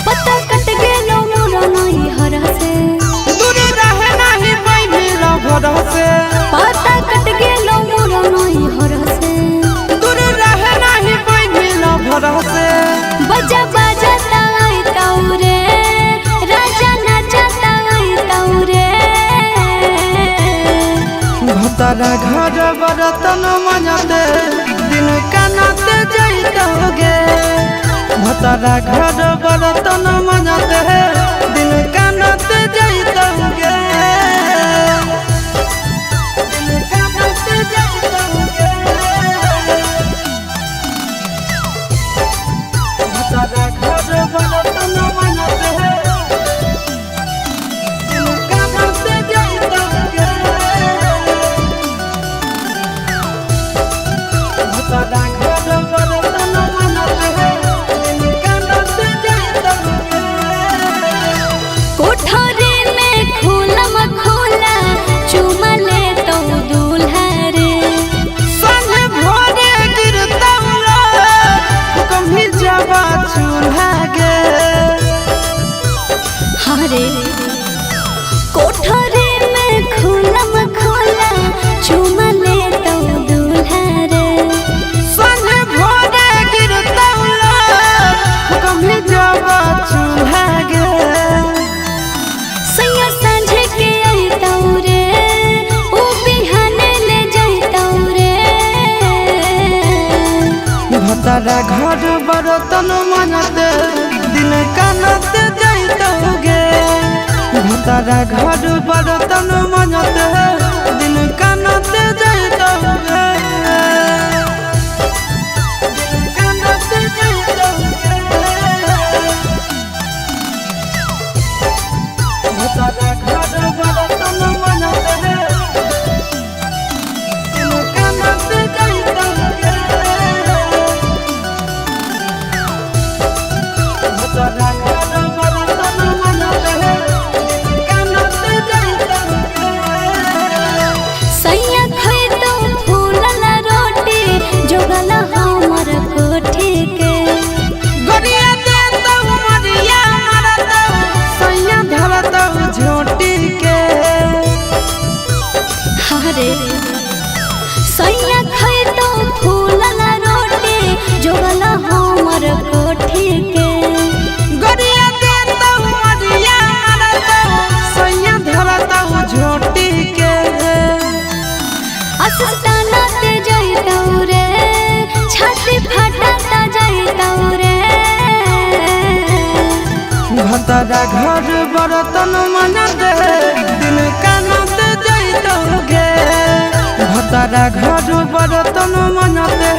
पता कट गेलो मोरा नई हरसे दूर रहे नाही बैठिल भरसे बजा बजा ताई तौरे राजा नाचा ताई तौरे भतरा घर बरतन मजाते दिन कानाते जैतोगे भतरा घर बरतन मजाते दिन कानाते जैतोगे कोठरी में खुलम खुला चुमा ले तो दूल्हा रे सन भोरे गिरतौला कभी जावा चूल्हा गे हरे कोठरी में खुलम खुला चुमा ले तो दूल्हा रे सन भोरे गिरतौला कभी जावा चूल्हा गे सैया सांझे के आई तौरे ओ बिहाने ले जाई तौरे भतरा घर बरतन मनते दिन कानते जैतोगे भतरा घर बरतन मनते दिन कानते जैतोगे कानते जैतोगे भतरा घर बरतन मनते दिन कानते जैतोगे सैया खाई तो फूलला रोटी जोगल हमर कोठी के गरिया दे तो मरिया मारतो सैया धरतो झोटी के हरे सैया खाई तो फूलला रोटी जोगल हमर कोठी के गरिया दे तो मरिया मारतो सैया धरतो झोटी के अस्ताना ते जाई तौरे छाती फटाता जाई तौरे भतरा घर बरतन मनते दिन कानते जैतोगे भतरा घर बरतन मनते